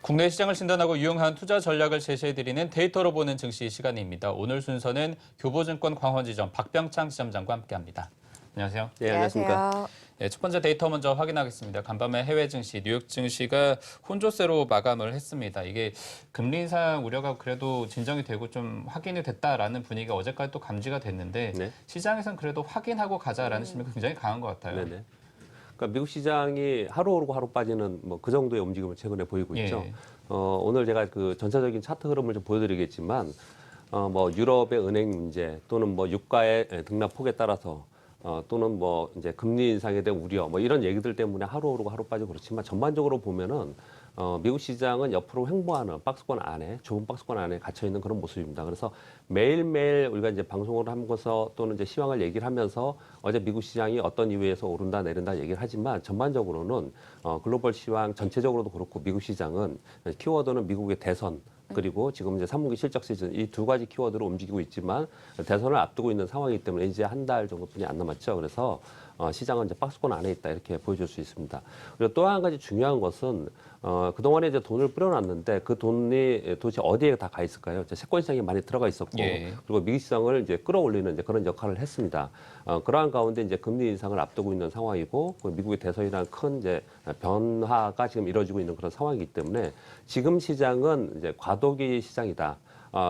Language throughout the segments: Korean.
국내 시장을 진단하고 유용한 투자 전략을 제시해드리는 데이터로 보는 증시 시간입니다. 오늘 순서는 교보증권 광원지점 박병창 지점장과 함께합니다. 안녕하세요. 네, 안녕하십니까. 네, 첫 번째 데이터 먼저 확인하겠습니다. 간밤에 해외 증시, 뉴욕 증시가 혼조세로 마감을 했습니다. 이게 금리 인상 우려가 그래도 진정이 되고 좀 확인이 됐다라는 분위기가 어제까지 또 감지가 됐는데 네. 시장에서는 그래도 확인하고 가자라는 심리가 굉장히 강한 것 같아요. 네네. 그러니까 미국 시장이 하루 오르고 하루 빠지는 뭐 그 정도의 움직임을 최근에 보이고 있죠. 예. 오늘 제가 그 전체적인 차트 흐름을 좀 보여드리겠지만, 뭐 유럽의 은행 문제 또는 뭐 유가의 등락 폭에 따라서 또는 뭐 이제 금리 인상에 대한 우려 뭐 이런 얘기들 때문에 하루 오르고 하루 빠지고 그렇지만 전반적으로 보면은 미국 시장은 옆으로 횡보하는 박스권 안에 좁은 박스권 안에 갇혀 있는 그런 모습입니다. 그래서 매일매일 우리가 이제 방송을 하면서 또는 이제 시황을 얘기를 하면서 어제 미국 시장이 어떤 이유에서 오른다 내린다 얘기를 하지만 전반적으로는 글로벌 시황 전체적으로도 그렇고 미국 시장은 키워드는 미국의 대선 그리고 지금 이제 3분기 실적 시즌 이 두 가지 키워드로 움직이고 있지만 대선을 앞두고 있는 상황이기 때문에 이제 한 달 정도뿐이 안 남았죠. 그래서 시장은 이제 박스권 안에 있다 이렇게 보여줄 수 있습니다. 그리고 또 한 가지 중요한 것은 그동안에 이제 돈을 뿌려놨는데 그 돈이 도대체 어디에 다 가 있을까요? 이제 채권 시장에 많이 들어가 있었고 예. 그리고 미국 시장을 이제 끌어올리는 이제 그런 역할을 했습니다. 그러한 가운데 이제 금리 인상을 앞두고 있는 상황이고 미국의 대선이라는 큰 이제 변화가 지금 이루어지고 있는 그런 상황이기 때문에 지금 시장은 이제 과도기 시장이다.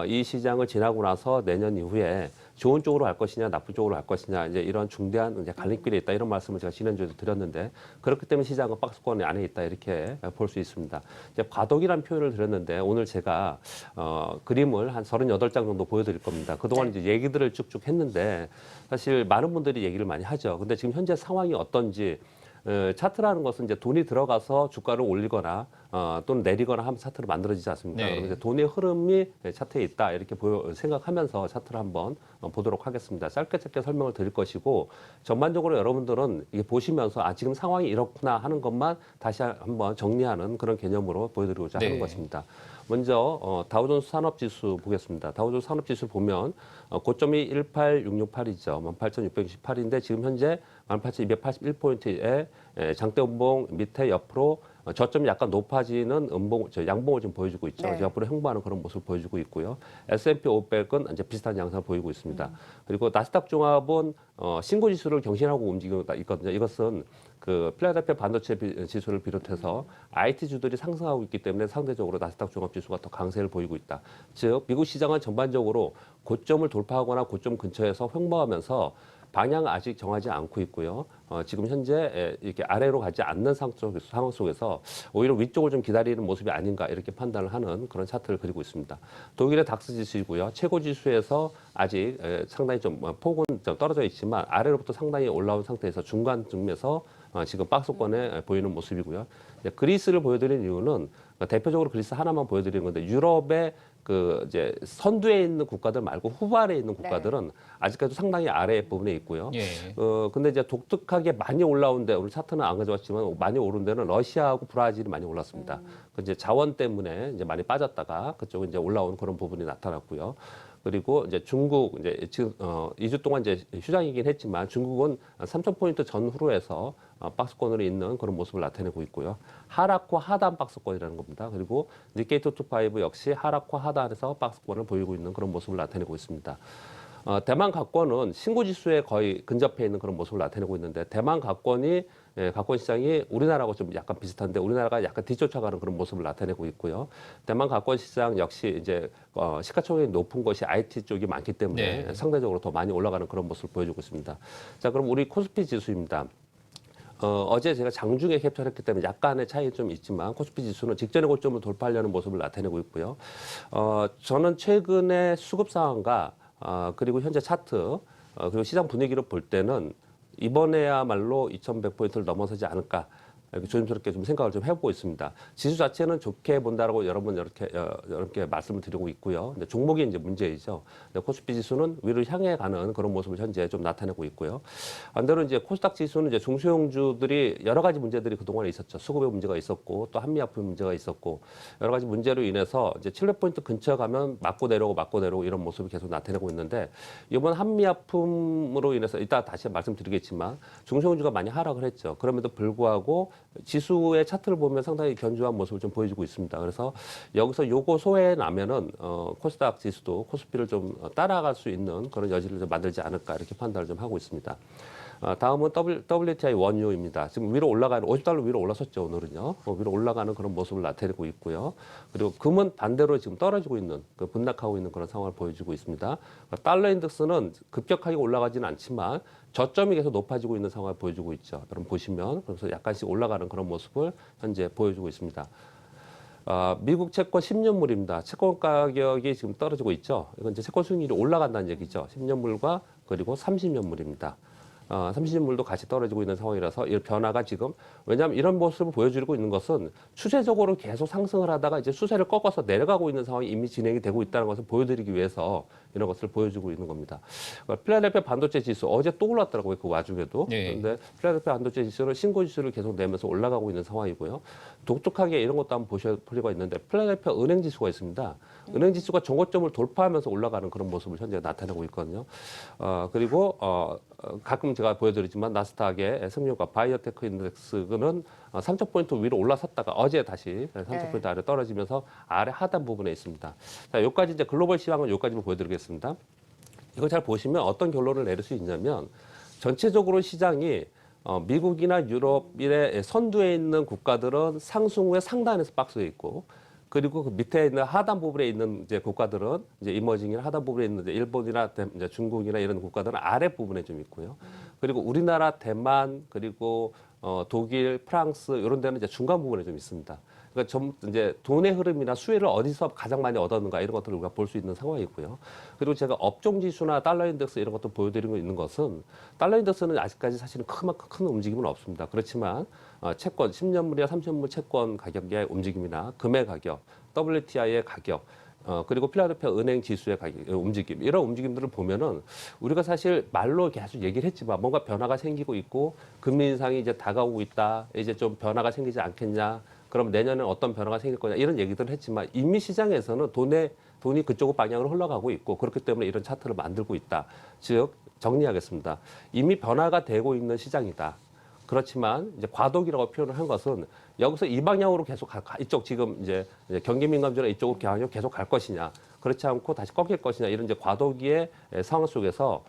이 시장을 지나고 나서 내년 이후에 좋은 쪽으로 갈 것이냐, 나쁜 쪽으로 갈 것이냐, 이제 이런 중대한 이제 갈림길에 있다 이런 말씀을 제가 지난주에도 드렸는데 그렇기 때문에 시장은 박스권 안에 있다 이렇게 볼 수 있습니다. 이제 과도기라는 표현을 드렸는데 오늘 제가 그림을 한 38장 정도 보여드릴 겁니다. 그동안 이제 얘기들을 쭉쭉 했는데 사실 많은 분들이 얘기를 많이 하죠. 근데 지금 현재 상황이 어떤지. 차트라는 것은 이제 돈이 들어가서 주가를 올리거나 또는 내리거나 하면 차트를 만들어지지 않습니까? 네. 그럼 이제 돈의 흐름이 차트에 있다 이렇게 생각하면서 차트를 한번 보도록 하겠습니다. 짧게 설명을 드릴 것이고 전반적으로 여러분들은 이게 보시면서 지금 상황이 이렇구나 하는 것만 다시 한번 정리하는 그런 개념으로 보여드리고자 하는 네. 것입니다. 먼저 다우존스 산업지수 보겠습니다. 다우존스 산업지수 보면 고점이 18668이죠. 18,668인데 지금 현재 18,281포인트에 장대 음봉 밑에 옆으로 저점이 약간 높아지는 양봉을 좀 보여주고 있죠. 네. 옆으로 횡보하는 그런 모습을 보여주고 있고요. S&P 500은 이제 비슷한 양상을 보이고 있습니다. 그리고 나스닥 종합은 신고 지수를 경신하고 움직이고 있거든요. 이것은 그 필라델피아 반도체 지수를 비롯해서 IT 주들이 상승하고 있기 때문에 상대적으로 나스닥 종합 지수가 더 강세를 보이고 있다. 즉 미국 시장은 전반적으로 고점을 돌파하거나 고점 근처에서 횡보하면서 방향 아직 정하지 않고 있고요. 지금 현재 이렇게 아래로 가지 않는 상황 속에서 오히려 위쪽을 좀 기다리는 모습이 아닌가 이렇게 판단을 하는 그런 차트를 그리고 있습니다. 독일의 닥스 지수이고요. 최고 지수에서 아직 상당히 좀 폭은 좀 떨어져 있지만 아래로부터 상당히 올라온 상태에서 중간쯤에서 지금 박스권에 보이는 모습이고요. 그리스를 보여드린 이유는 대표적으로 그리스 하나만 보여드리는 건데 유럽의 그 이제 선두에 있는 국가들 말고 후발에 있는 국가들은 아직까지 상당히 아래 부분에 있고요. 예. 근데 이제 독특하게 많이 올라온 데 오늘 차트는 안 가져왔지만 많이 오른 데는 러시아하고 브라질이 많이 올랐습니다. 그 이제 자원 때문에 이제 많이 빠졌다가 그쪽은 이제 올라온 그런 부분이 나타났고요. 그리고 이제 중국 이제 지금 2주 동안 이제 휴장이긴 했지만 중국은 3,000포인트 전후로 해서 박스권으로 있는 그런 모습을 나타내고 있고요. 하락과 하단 박스권이라는 겁니다. 그리고 니케이 225 역시 하락과 하단에서 박스권을 보이고 있는 그런 모습을 나타내고 있습니다. 대만 가권은 신고지수에 거의 근접해 있는 그런 모습을 나타내고 있는데 대만 가권 시장이 우리나라하고 좀 약간 비슷한데 우리나라가 약간 뒤쫓아가는 그런 모습을 나타내고 있고요. 대만 가권 시장 역시 이제 시가총액이 높은 것이 IT 쪽이 많기 때문에 상대적으로 더 많이 올라가는 그런 모습을 보여주고 있습니다. 자, 그럼 우리 코스피 지수입니다. 어제 제가 장중에 캡처를 했기 때문에 약간의 차이는 좀 있지만 코스피 지수는 직전의 고점을 돌파하려는 모습을 나타내고 있고요. 저는 최근의 수급 상황과 그리고 현재 차트 그리고 시장 분위기를 볼 때는 이번에야말로 2,100포인트를 넘어서지 않을까 이렇게 조심스럽게 좀 생각을 좀 해보고 있습니다. 지수 자체는 좋게 본다라고 여러분께 말씀을 드리고 있고요. 근데 종목이 이제 문제이죠. 근데 코스피 지수는 위로 향해 가는 그런 모습을 현재 좀 나타내고 있고요. 반대로 이제 코스닥 지수는 이제 중소형주들이 여러 가지 문제들이 그동안에 있었죠. 수급의 문제가 있었고 또 한미약품의 문제가 있었고 여러 가지 문제로 인해서 이제 700포인트 근처 가면 맞고 내려오고 이런 모습을 계속 나타내고 있는데 이번 한미약품으로 인해서 이따 다시 말씀드리겠지만 중소형주가 많이 하락을 했죠. 그럼에도 불구하고 지수의 차트를 보면 상당히 견조한 모습을 좀 보여주고 있습니다. 그래서 여기서 요거 소외 나면은 코스닥 지수도 코스피를 좀 따라갈 수 있는 그런 여지를 좀 만들지 않을까 이렇게 판단을 좀 하고 있습니다. 다음은 WTI 원유입니다. 지금 위로 올라가는 50달러 위로 올라섰죠 오늘은요. 위로 올라가는 그런 모습을 나타내고 있고요. 그리고 금은 반대로 지금 떨어지고 있는 급락하고 있는 그런 상황을 보여주고 있습니다. 달러 인덱스는 급격하게 올라가지는 않지만 저점이 계속 높아지고 있는 상황을 보여주고 있죠. 여러분 보시면 그래서 약간씩 올라가는 그런 모습을 현재 보여주고 있습니다. 미국 채권 10년물입니다. 채권 가격이 지금 떨어지고 있죠. 이건 이제 채권 수익률이 올라간다는 얘기죠. 10년물과 그리고 30년물입니다. 30년물도 같이 떨어지고 있는 상황이라서 이 변화가 지금 왜냐하면 이런 모습을 보여주고 있는 것은 추세적으로 계속 상승을 하다가 이제 추세를 꺾어서 내려가고 있는 상황이 이미 진행이 되고 있다는 것을 보여드리기 위해서 이런 것을 보여주고 있는 겁니다. 필라델피아 반도체 지수 어제 또 올랐더라고요. 그 와중에도. 네. 그런데 필라델피아 반도체 지수는 신고 지수를 계속 내면서 올라가고 있는 상황이고요. 독특하게 이런 것도 한번 보실 필요가 있는데 필라델피아 은행 지수가 있습니다. 은행 지수가 정고점을 돌파하면서 올라가는 그런 모습을 현재 나타내고 있거든요. 그리고 가끔 제가 보여드리지만 나스닥의 승률과 바이오테크 인덱스는 3,000포인트 위로 올라섰다가 어제 다시 3,000포인트 아래 떨어지면서 아래 하단 부분에 있습니다. 자, 여기까지 이제 글로벌 시황은 여기까지만 보여드리겠습니다. 이거 잘 보시면 어떤 결론을 내릴 수 있냐면 전체적으로 시장이 미국이나 유럽의 선두에 있는 국가들은 상승 후에 상단에서 박스에 있고 그리고 그 밑에 있는 하단 부분에 있는 이제 국가들은 이제 이머징이나 하단 부분에 있는 이제 일본이나 이제 중국이나 이런 국가들은 아래 부분에 좀 있고요. 그리고 우리나라, 대만, 그리고 독일, 프랑스 이런 데는 이제 중간 부분에 좀 있습니다. 그러니까 좀 이제 돈의 흐름이나 수혜를 어디서 가장 많이 얻었는가 이런 것들을 우리가 볼 수 있는 상황이고요. 그리고 제가 업종 지수나 달러 인덱스 이런 것도 보여드리고 있는 것은 달러 인덱스는 아직까지 사실은 큰 움직임은 없습니다. 그렇지만 채권 10년물이나 30년물 채권 가격의 움직임이나 금의 가격, WTI의 가격 그리고 필라델피아 은행 지수의 가격, 움직임 이런 움직임들을 보면은 우리가 사실 말로 계속 얘기를 했지만 뭔가 변화가 생기고 있고 금리 인상이 이제 다가오고 있다. 이제 좀 변화가 생기지 않겠냐. 그럼 내년에 어떤 변화가 생길 거냐 이런 얘기들을 했지만 이미 시장에서는 돈이 그쪽 방향으로 흘러가고 있고 그렇기 때문에 이런 차트를 만들고 있다. 즉 정리하겠습니다. 이미 변화가 되고 있는 시장이다. 그렇지만 이제 과도기라고 표현을 한 것은 여기서 이 방향으로 계속 이쪽 지금 이제 경기 민감주나 이쪽으로 방향으로 계속 갈 것이냐 그렇지 않고 다시 꺾일 것이냐 이런 이제 과도기의 상황 속에서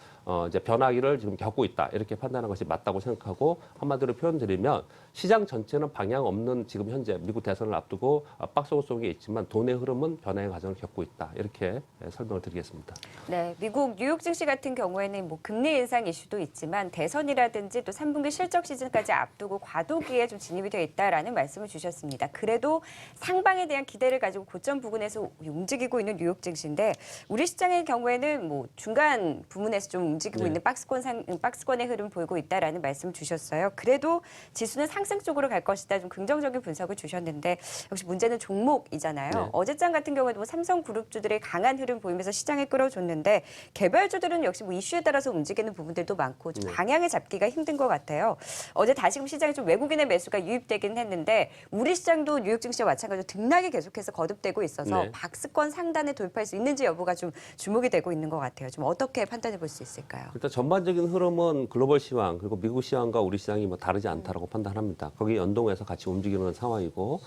이제 변화기를 지금 겪고 있다 이렇게 판단하는 것이 맞다고 생각하고 한마디로 표현드리면 시장 전체는 방향 없는 지금 현재 미국 대선을 앞두고 박스 속에 있지만 돈의 흐름은 변화의 과정을 겪고 있다 이렇게 설명을 드리겠습니다. 네, 미국 뉴욕 증시 같은 경우에는 뭐 금리 인상 이슈도 있지만 대선이라든지 또 3분기 실적 시즌까지 앞두고 과도기에 좀 진입이 되어 있다라는 말씀을 주셨습니다. 그래도 상방에 대한 기대를 가지고 고점 부근에서 움직이고 있는 뉴욕 증시인데 우리 시장의 경우에는 뭐 중간 부분에서 좀 움직이고 있는 박스권의 흐름 보이고 있다라는 말씀을 주셨어요. 그래도 지수는 상승 쪽으로 갈 것이다. 좀 긍정적인 분석을 주셨는데 역시 문제는 종목이잖아요. 네. 어제장 같은 경우에도 뭐 삼성그룹주들의 강한 흐름 보이면서 시장을 끌어줬는데 개발주들은 역시 뭐 이슈에 따라서 움직이는 부분들도 많고 좀 방향을 잡기가 힘든 것 같아요. 어제 다시금 시장에 좀 외국인의 매수가 유입되긴 했는데 우리 시장도 뉴욕 증시와 마찬가지로 등락이 계속해서 거듭되고 있어서 박스권 상단에 돌파할 수 있는지 여부가 좀 주목이 되고 있는 것 같아요. 좀 어떻게 판단해 볼 수 있을까요? 일단 전반적인 흐름은 글로벌 시황 그리고 미국 시황과 우리 시장이 뭐 다르지 않다라고 판단합니다. 거기 연동해서 같이 움직이는 상황이고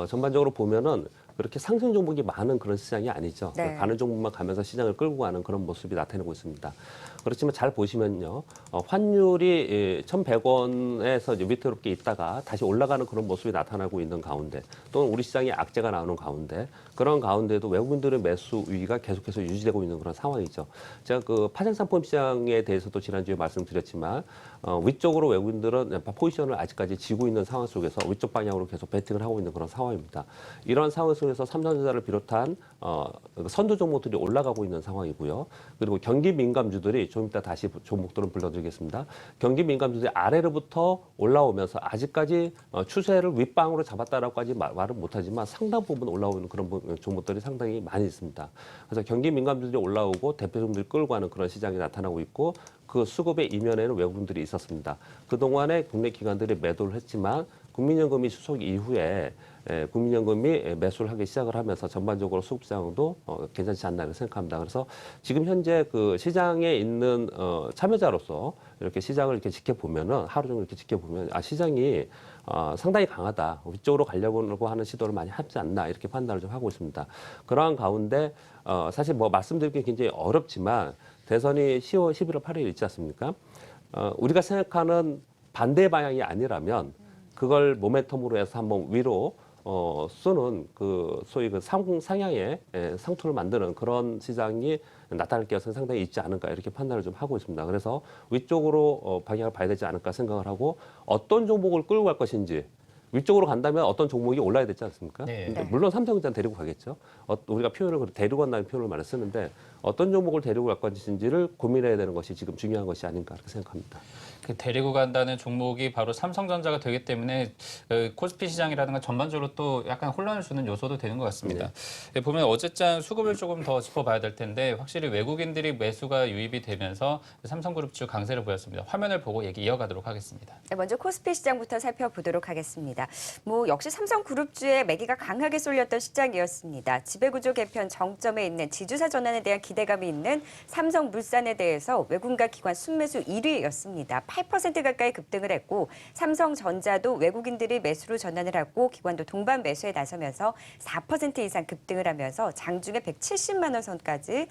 전반적으로 보면은 그렇게 상승 종목이 많은 그런 시장이 아니죠. 네. 가는 종목만 가면서 시장을 끌고 가는 그런 모습이 나타내고 있습니다. 그렇지만 잘 보시면요. 환율이 1,100원에서 이제 위태롭게 있다가 다시 올라가는 그런 모습이 나타나고 있는 가운데 또는 우리 시장에 악재가 나오는 가운데 그런 가운데도 외국인들의 매수 우위가 계속해서 유지되고 있는 그런 상황이죠. 제가 그 파생상품 시장에 대해서도 지난주에 말씀드렸지만 위쪽으로 외국인들은 포지션을 아직까지 쥐고 있는 상황 속에서 위쪽 방향으로 계속 베팅을 하고 있는 그런 상황입니다. 이런 상황 속에서 삼성전자를 비롯한 선두 종목들이 올라가고 있는 상황이고요. 그리고 경기 민감주들이 좀 이따 다시 종목들은 불러드리겠습니다. 경기 민감주들이 아래로부터 올라오면서 아직까지 추세를 윗방으로 잡았다라고까지 말은 못하지만 상당 부분 올라오는 그런 종목들이 상당히 많이 있습니다. 그래서 경기 민감주들이 올라오고 대표 종목들이 끌고 가는 그런 시장이 나타나고 있고 그 수급의 이면에는 외국인들이 있었습니다. 그동안에 국내 기관들이 매도를 했지만 국민연금이 수속 이후에 국민연금이 매수를 하기 시작을 하면서 전반적으로 수급 시장도 괜찮지 않나 이렇게 생각합니다. 그래서 지금 현재 그 시장에 있는 참여자로서 이렇게 시장을 이렇게 지켜보면은 하루 종일 이렇게 지켜보면 시장이 상당히 강하다. 위쪽으로 가려고 하는 시도를 많이 하지 않나 이렇게 판단을 좀 하고 있습니다. 그러한 가운데 사실 뭐 말씀드리기 굉장히 어렵지만 대선이 10월 11월 8일 있지 않습니까? 우리가 생각하는 반대 방향이 아니라면 그걸 모멘텀으로 해서 한번 위로 쏘는 그 소위 그 상향의 상투를 만드는 그런 시장이 나타날 가능성이 상당히 있지 않을까 이렇게 판단을 좀 하고 있습니다. 그래서 위쪽으로 방향을 봐야 되지 않을까 생각을 하고 어떤 종목을 끌고 갈 것인지 위쪽으로 간다면 어떤 종목이 올라야 되지 않습니까? 네. 근데 물론 삼성전자는 데리고 가겠죠. 우리가 표현을 데리고 간다는 표현을 많이 쓰는데 어떤 종목을 데리고 갈 것인지를 고민해야 되는 것이 지금 중요한 것이 아닌가 이렇게 생각합니다. 데리고 간다는 종목이 바로 삼성전자가 되기 때문에 코스피 시장이라든가 전반적으로 또 약간 혼란을 주는 요소도 되는 것 같습니다. 보면 어제장 수급을 조금 더 짚어봐야 될 텐데 확실히 외국인들이 매수가 유입이 되면서 삼성그룹주 강세를 보였습니다. 화면을 보고 얘기 이어가도록 하겠습니다. 네, 먼저 코스피 시장부터 살펴보도록 하겠습니다. 역시 삼성그룹주의 매기가 강하게 쏠렸던 시장이었습니다. 지배구조 개편 정점에 있는 지주사 전환에 대한 기대감이 있는 삼성물산에 대해서 외국인과 기관 순매수 1위였습니다. 8% 가까이 급등을 했고 삼성전자도 외국인들이 매수로 전환을 하고 기관도 동반 매수에 나서면서 4% 이상 급등을 하면서 장중에 170만 원 선까지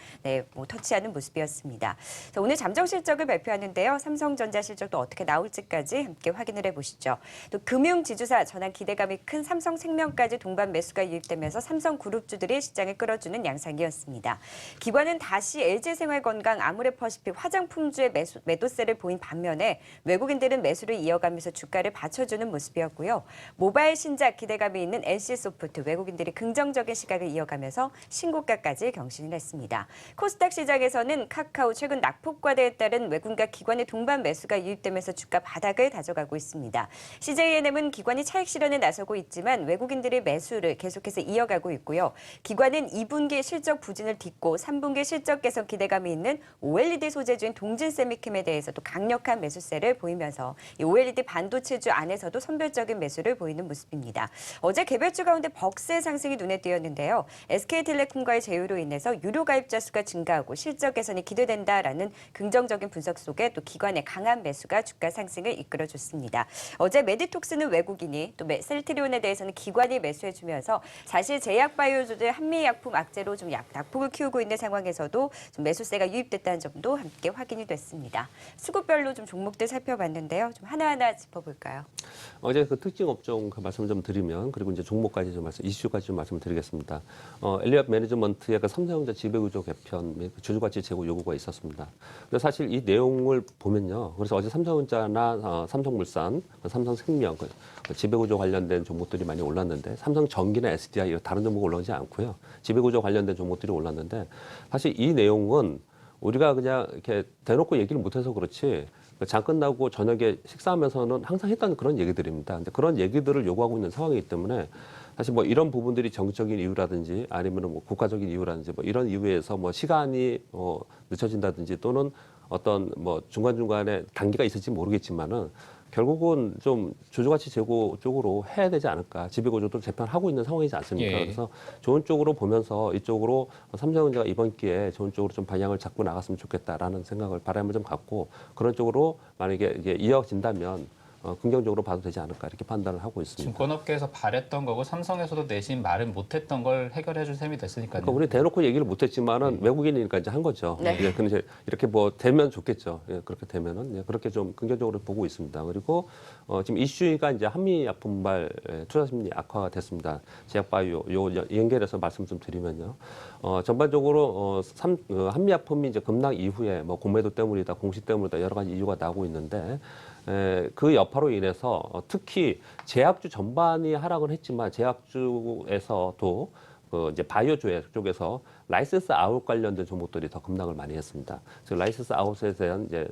터치하는 모습이었습니다. 자, 오늘 잠정 실적을 발표하는데요. 삼성전자 실적도 어떻게 나올지까지 함께 확인을 해보시죠. 또 금융지주사 전환 기대감이 큰 삼성생명까지 동반 매수가 유입되면서 삼성그룹주들이 시장을 끌어주는 양상이었습니다. 기관은 다시 LG생활건강, 아모레퍼시픽, 화장품주의 매도세를 보인 반면에 외국인들은 매수를 이어가면서 주가를 받쳐주는 모습이었고요. 모바일 신작 기대감이 있는 NC소프트, 외국인들이 긍정적인 시각을 이어가면서 신고가까지 경신을 했습니다. 코스닥 시장에서는 카카오 최근 낙폭과대에 따른 외국인과 기관의 동반 매수가 유입되면서 주가 바닥을 다져가고 있습니다. CJNM은 기관이 차익 실현에 나서고 있지만 외국인들의 매수를 계속해서 이어가고 있고요. 기관은 2분기 실적 부진을 딛고 3분기 실적 개선 기대감이 있는 OLED 소재주인 동진세미캠에 대해서도 강력한 매수세를 보이면서 이 OLED 반도체주 안에서도 선별적인 매수를 보이는 모습입니다. 어제 개별주 가운데 벅스의 상승이 눈에 띄었는데요. SK텔레콤과의 제휴로 인해서 유료 가입자 수가 증가하고 실적 개선이 기대된다라는 긍정적인 분석 속에 또 기관의 강한 매수가 주가 상승을 이끌어줬습니다. 어제 메디톡스는 외국인이 또 셀트리온에 대해서는 기관이 매수해주면서 사실 제약바이오주들 한미약품 악재로 좀 낙폭을 키우고 있는 상황에서도 좀 매수세가 유입됐다는 점도 함께 확인이 됐습니다. 수급별로 좀 종목들 살펴봤는데요. 좀 하나하나 짚어볼까요? 어제 그 특징 업종 말씀을 좀 드리면 그리고 이제 종목까지 좀 이슈까지 좀 말씀드리겠습니다. 엘리엇 매니지먼트의 그 삼성전자 지배구조 개편 및 주주가치 제고 요구가 있었습니다. 근데 사실 이 내용을 보면요. 그래서 어제 삼성전자나 삼성물산, 삼성생명 그 지배구조 관련된 종목들이 많이 올랐는데 삼성전기나 SDI 다른 종목 올라오지 않고요. 지배구조 관련된 종목들이 올랐는데 사실 이 내용은 우리가 그냥 이렇게 대놓고 얘기를 못해서 그렇지 장 끝나고 저녁에 식사하면서는 항상 했던 그런 얘기들입니다. 근데 그런 얘기들을 요구하고 있는 상황이기 때문에 사실 뭐 이런 부분들이 정치적인 이유라든지 아니면 뭐 국가적인 이유라든지 뭐 이런 이유에서 뭐 시간이 늦춰진다든지 또는 어떤 뭐 중간중간에 단계가 있을지 모르겠지만은 결국은 좀 주주가치 제고 쪽으로 해야 되지 않을까. 지배구조도 재편하고 있는 상황이지 않습니까? 예. 그래서 좋은 쪽으로 보면서 이쪽으로 삼성전자가 이번 기회에 좋은 쪽으로 좀 방향을 잡고 나갔으면 좋겠다라는 생각을 바람을 좀 갖고 그런 쪽으로 만약에 이게 이어진다면 긍정적으로 봐도 되지 않을까 이렇게 판단을 하고 있습니다. 증권업계에서 바랬던 거고 삼성에서도 내심 말은 못했던 걸 해결해 줄 셈이 됐으니까요. 그러니까 우리 대놓고 얘기를 못했지만은 외국인이니까 이제 한 거죠. 네. 예, 근데 이제 이렇게 뭐 되면 좋겠죠. 예, 그렇게 되면은 그렇게 좀 긍정적으로 보고 있습니다. 그리고 지금 이슈가 이제 한미약품발 투자 심리 악화가 됐습니다. 제약바이오 요 연결해서 말씀 좀 드리면요. 전반적으로 한미약품이 이제 급락 이후에 뭐 공매도 때문이다, 공시 때문이다 여러 가지 이유가 나오고 있는데. 그 여파로 인해서 특히 제약주 전반이 하락을 했지만 제약주에서도 이제 바이오 쪽에서 라이센스 아웃 관련된 종목들이 더 급락을 많이 했습니다. 즉 라이센스 아웃에 대한 이제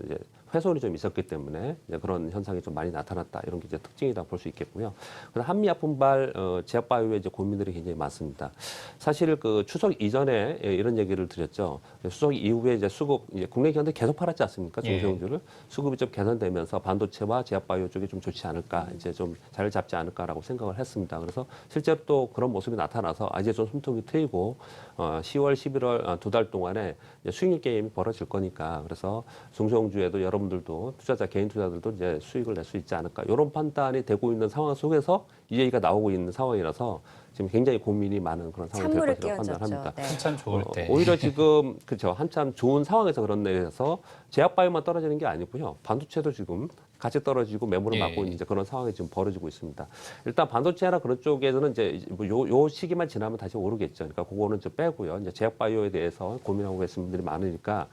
훼손이 좀 있었기 때문에 이제 그런 현상이 좀 많이 나타났다. 이런 게 이제 특징이다 볼 수 있겠고요. 그래서 한미약품발 제약바이오의 이제 고민들이 굉장히 많습니다. 사실 그 추석 이전에 이런 얘기를 드렸죠. 추석 이후에 이제 수급 이제 국내 기관들이 계속 팔았지 않습니까? 중소형주를 수급이 좀 개선되면서 반도체와 제약바이오 쪽이 좀 좋지 않을까, 이제 좀 자리를 잡지 않을까라고 생각을 했습니다. 그래서 실제로 또 그런 모습이 나타나서 이제 좀 숨통이 트이고 10월, 11월 두 달 동안에 이제 수익률 게임이 벌어질 거니까 그래서 중소형주에도 여러분들도 투자자 개인 투자들도 이제 수익을 낼 수 있지 않을까 이런 판단이 되고 있는 상황 속에서 이 얘기가 나오고 있는 상황이라서 지금 굉장히 고민이 많은 그런 상황이 될 것이라고 판단합니다. 네. 한참 좋을 때. 오히려 지금 그렇죠 한참 좋은 상황에서 그런 데에서 제약바이오만 떨어지는 게 아니고요. 반도체도 지금 같이 떨어지고 매물을 맞고 있는 이제 그런 상황이 지금 벌어지고 있습니다. 일단 반도체나 그런 쪽에서는 이제 요 시기만 지나면 다시 오르겠죠. 그러니까 그거는 좀 빼고요. 이제 제약바이오에 대해서 고민하고 계신 분들이 많으니까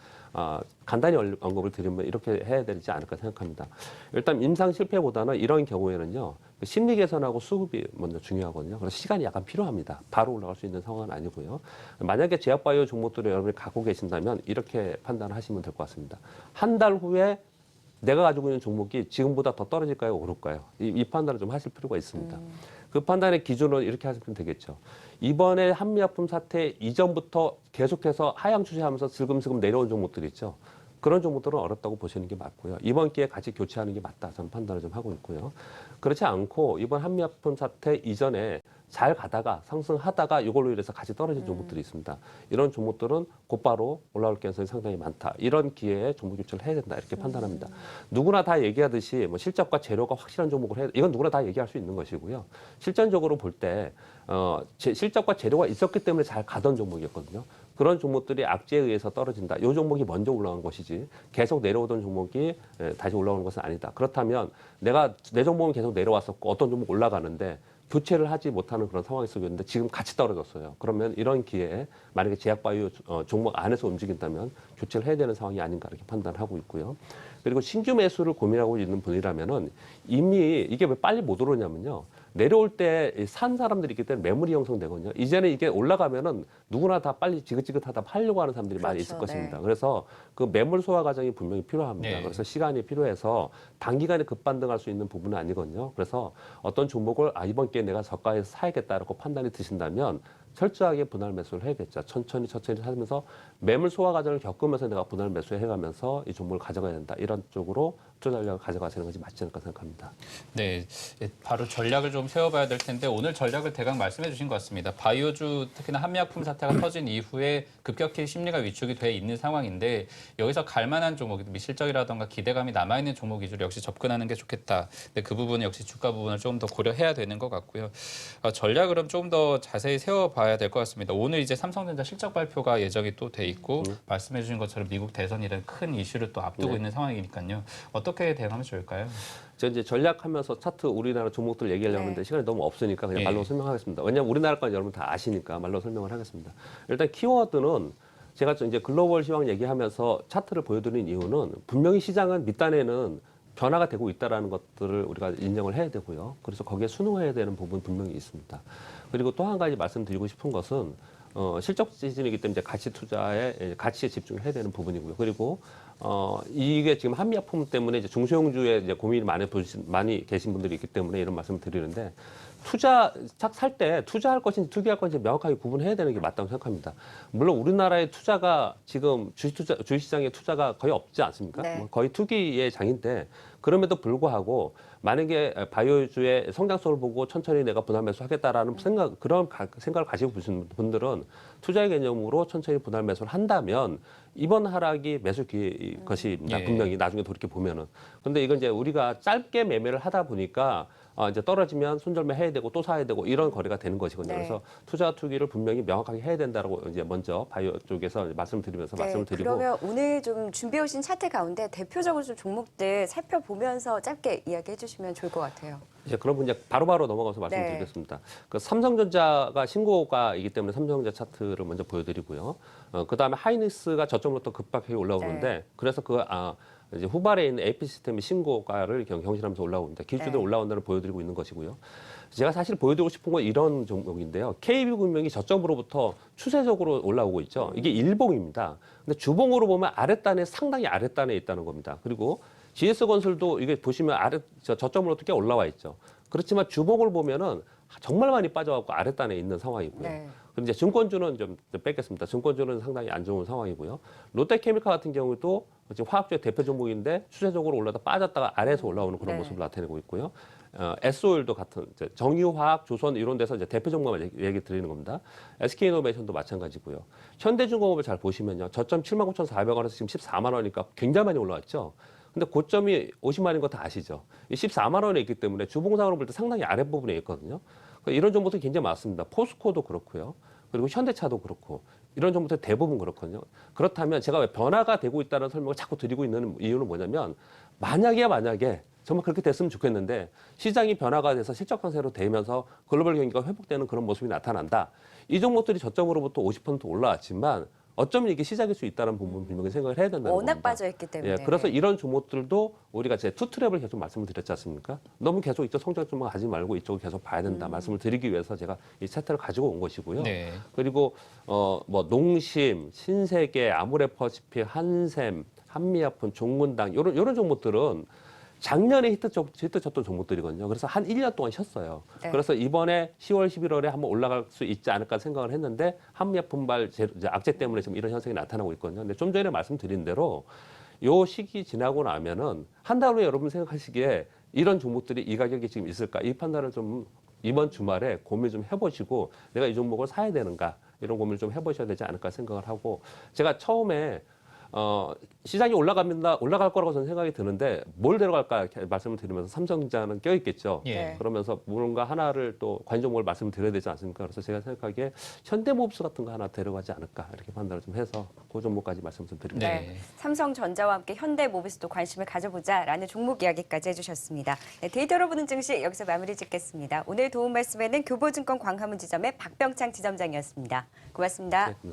간단히 언급을 드리면 이렇게 해야 되지 않을까 생각합니다. 일단 임상 실패보다는 이런 경우에는요. 심리 개선하고 수급이 먼저 중요하거든요. 그래서 시간이 약간 필요합니다. 바로 올라갈 수 있는 상황은 아니고요. 만약에 제약바이오 종목들을 여러분이 갖고 계신다면 이렇게 판단하시면 될 것 같습니다. 한 달 후에 내가 가지고 있는 종목이 지금보다 더 떨어질까요? 오를까요? 이 판단을 좀 하실 필요가 있습니다. 그 판단의 기준은 이렇게 하시면 되겠죠. 이번에 한미약품 사태 이전부터 계속해서 하향 추세하면서 슬금슬금 내려온 종목들 있죠. 그런 종목들은 어렵다고 보시는 게 맞고요. 이번 기회에 같이 교체하는 게 맞다. 저는 판단을 좀 하고 있고요. 그렇지 않고 이번 한미약품 사태 이전에 잘 가다가 상승하다가 이걸로 인해서 같이 떨어진 종목들이 있습니다. 이런 종목들은 곧바로 올라올 가능성이 상당히 많다. 이런 기회에 종목 교체를 해야 된다. 이렇게 판단합니다. 누구나 다 얘기하듯이 뭐 실적과 재료가 확실한 종목을 해야 이건 누구나 다 얘기할 수 있는 것이고요. 실전적으로 볼 때 실적과 재료가 있었기 때문에 잘 가던 종목이었거든요. 그런 종목들이 악재에 의해서 떨어진다. 이 종목이 먼저 올라간 것이지 계속 내려오던 종목이 다시 올라오는 것은 아니다. 그렇다면 내 종목은 계속 내려왔었고 어떤 종목 올라가는데 교체를 하지 못하는 그런 상황이 속이었는데 지금 같이 떨어졌어요. 그러면 이런 기회에 만약에 제약바이오 종목 안에서 움직인다면 교체를 해야 되는 상황이 아닌가 이렇게 판단하고 있고요. 그리고 신규 매수를 고민하고 있는 분이라면은 이미 이게 왜 빨리 못 오르냐면요. 내려올 때 산 사람들이 있기 때문에 매물이 형성되거든요. 이제는 이게 올라가면은 누구나 다 빨리 지긋지긋하다 팔려고 하는 사람들이 많이 있을 것입니다. 네. 그래서 그 매물 소화 과정이 분명히 필요합니다. 네. 그래서 시간이 필요해서 단기간에 급반등할 수 있는 부분은 아니거든요. 그래서 어떤 종목을 이번 기회에 내가 저가에서 사야겠다라고 판단이 드신다면 철저하게 분할 매수를 해야겠죠. 천천히 하면서 매물 소화 과정을 겪으면서 내가 분할 매수해가면서 이 종목을 가져가야 된다. 이런 쪽으로 투자 전략을 가져가시는 것이 맞지 않을까 생각합니다. 네, 바로 전략을 좀 세워봐야 될 텐데 오늘 전략을 대강 말씀해 주신 것 같습니다. 바이오주 특히나 한미약품 사태가 터진 이후에 급격히 심리가 위축이 돼 있는 상황인데 여기서 갈만한 종목, 실적이라던가 기대감이 남아있는 종목 위주로 역시 접근하는 게 좋겠다. 근데 그 부분은 역시 주가 부분을 조금 더 고려해야 되는 것 같고요. 전략을 그럼 조금 더 자세히 세워봐야 될 것 같습니다. 오늘 이제 삼성전자 실적 발표가 예정이 또 돼 있고 말씀해 주신 것처럼 미국 대선이라는 큰 이슈를 또 앞두고 있는 상황이니까요. 어떻게 대응하면 좋을까요? 저 이제 전략하면서 차트 우리나라 종목들 얘기하려고 하는데 시간이 너무 없으니까 그냥 말로 설명하겠습니다. 왜냐하면 우리나라 건 여러분 다 아시니까 말로 설명을 하겠습니다. 일단 키워드는 제가 이제 글로벌 시황 얘기하면서 차트를 보여드리는 이유는 분명히 시장은 밑단에는 변화가 되고 있다는 것들을 우리가 인정을 해야 되고요. 그래서 거기에 순응해야 되는 부분 분명히 있습니다. 그리고 또 한 가지 말씀드리고 싶은 것은 실적 시즌이기 때문에 이제 가치 투자에 가치에 집중을 해야 되는 부분이고요. 그리고 이게 지금 한미약품 때문에 이제 중소형주에 이제 고민이 많이 계신 분들이 있기 때문에 이런 말씀을 드리는데 살 때 투자할 것인지 투기할 것인지 명확하게 구분해야 되는 게 맞다고 생각합니다. 물론 우리나라의 투자가 지금 주식시장의 투자가 거의 없지 않습니까? 네. 거의 투기의 장인데 그럼에도 불구하고 만약에 바이오주의 성장성을 보고 천천히 내가 분할 매수하겠다라는 그런 생각을 가지고 계신 분들은 투자의 개념으로 천천히 분할 매수를 한다면 이번 하락이 매수 기회일 것입니다. 예. 분명히 나중에 돌이켜 보면은. 근데 이건 이제 우리가 짧게 매매를 하다 보니까 이제 떨어지면 손절매 해야 되고 또 사야 되고 이런 거래가 되는 것이거든요. 네. 그래서 투자 투기를 분명히 명확하게 해야 된다라고 이제 먼저 바이오 쪽에서 말씀드리면서 말씀을 드리고. 그러면 오늘 좀 준비해 오신 차트 가운데 대표적으로 좀 종목들 살펴보면서 짧게 이야기해 주시면 좋을 것 같아요. 이제 그럼 이제 바로바로 넘어가서 말씀드리겠습니다. 그 삼성전자가 신고가이기 때문에 삼성전자 차트를 먼저 보여드리고요. 그 다음에 하이닉스가 저점으로부터 급박하게 올라오는데 그래서 이제 후발에 있는 AP 시스템의 신고가를 경신하면서 올라옵니다. 기술주들 올라온다를 보여드리고 있는 것이고요. 제가 사실 보여드리고 싶은 건 이런 종목인데요. KB금융이 저점으로부터 추세적으로 올라오고 있죠. 이게 일봉입니다. 근데 주봉으로 보면 아랫단에 상당히 아랫단에 있다는 겁니다. 그리고 GS건설도 이게 보시면 저점으로 꽤 올라와 있죠. 그렇지만 주봉을 보면은 정말 많이 빠져갖고 아랫단에 있는 상황이고요. 네. 그런데 이제 증권주는 좀 뺏겠습니다. 증권주는 상당히 안 좋은 상황이고요. 롯데케미칼 같은 경우도 지금 화학주의 대표 종목인데 추세적으로 올라다 빠졌다가 아래에서 올라오는 그런 네. 모습을 나타내고 있고요. SO일도 같은 이제 정유화학, 조선 이런 데서 이제 대표 종목을 얘기 드리는 겁니다. SK이노베이션도 마찬가지고요. 현대중공업을 잘 보시면요. 저점 79,400원에서 지금 14만 원이니까 굉장히 많이 올라왔죠. 근데 고점이 50만인 거 다 아시죠? 이 14만 원에 있기 때문에 주봉상으로 볼 때 상당히 아랫부분에 있거든요. 그러니까 이런 종목들이 굉장히 많습니다. 포스코도 그렇고요. 그리고 현대차도 그렇고 이런 종목들 대부분 그렇거든요. 그렇다면 제가 왜 변화가 되고 있다는 설명을 자꾸 드리고 있는 이유는 뭐냐면 만약에 정말 그렇게 됐으면 좋겠는데 시장이 변화가 돼서 실적 강세로 되면서 글로벌 경기가 회복되는 그런 모습이 나타난다. 이 종목들이 저점으로부터 50% 올라왔지만 어쩌면 이게 시작일 수 있다는 부분 분명히 생각을 해야 된다는 워낙 겁니다. 빠져있기 때문에. 예, 그래서 이런 종목들도 우리가 이제 투트랩을 계속 말씀을 드렸지 않습니까? 너무 계속 이쪽 성장점만 가지 말고 이쪽을 계속 봐야 된다 말씀을 드리기 위해서 제가 이 차트를 가지고 온 것이고요. 네. 그리고 뭐 농심, 신세계, 아모레퍼시픽, 한샘, 한미약품, 종문당 이런 종목들은 작년에 히트쳤던 종목들이거든요. 그래서 한 1년 동안 쉬었어요. 네. 그래서 이번에 10월, 11월에 한번 올라갈 수 있지 않을까 생각을 했는데 한미약품발 악재 때문에 지금 이런 현상이 나타나고 있거든요. 근데 좀 전에 말씀드린 대로 요 시기 지나고 나면은 한 달 후에 여러분 생각하시기에 이런 종목들이 이 가격이 지금 있을까? 이 판단을 좀 이번 주말에 고민 좀 해보시고 내가 이 종목을 사야 되는가? 이런 고민을 좀 해보셔야 되지 않을까 생각을 하고 제가 처음에 시장이 올라갈 거라고 저는 생각이 드는데 뭘 데려갈까 이렇게 말씀을 드리면서 삼성전자는 껴있겠죠. 예. 그러면서 뭔가 하나를 또 관심 종목을 말씀을 드려야 되지 않습니까? 그래서 제가 생각하기에 현대모비스 같은 거 하나 데려가지 않을까 이렇게 판단을 좀 해서 그 종목까지 말씀 좀 드립니다. 네. 삼성전자와 함께 현대모비스도 관심을 가져보자라는 종목 이야기까지 해주셨습니다. 네, 데이터로 보는 증시 여기서 마무리 짓겠습니다. 오늘 도움 말씀에는 교보증권 광화문 지점의 박병창 지점장이었습니다. 고맙습니다. 네.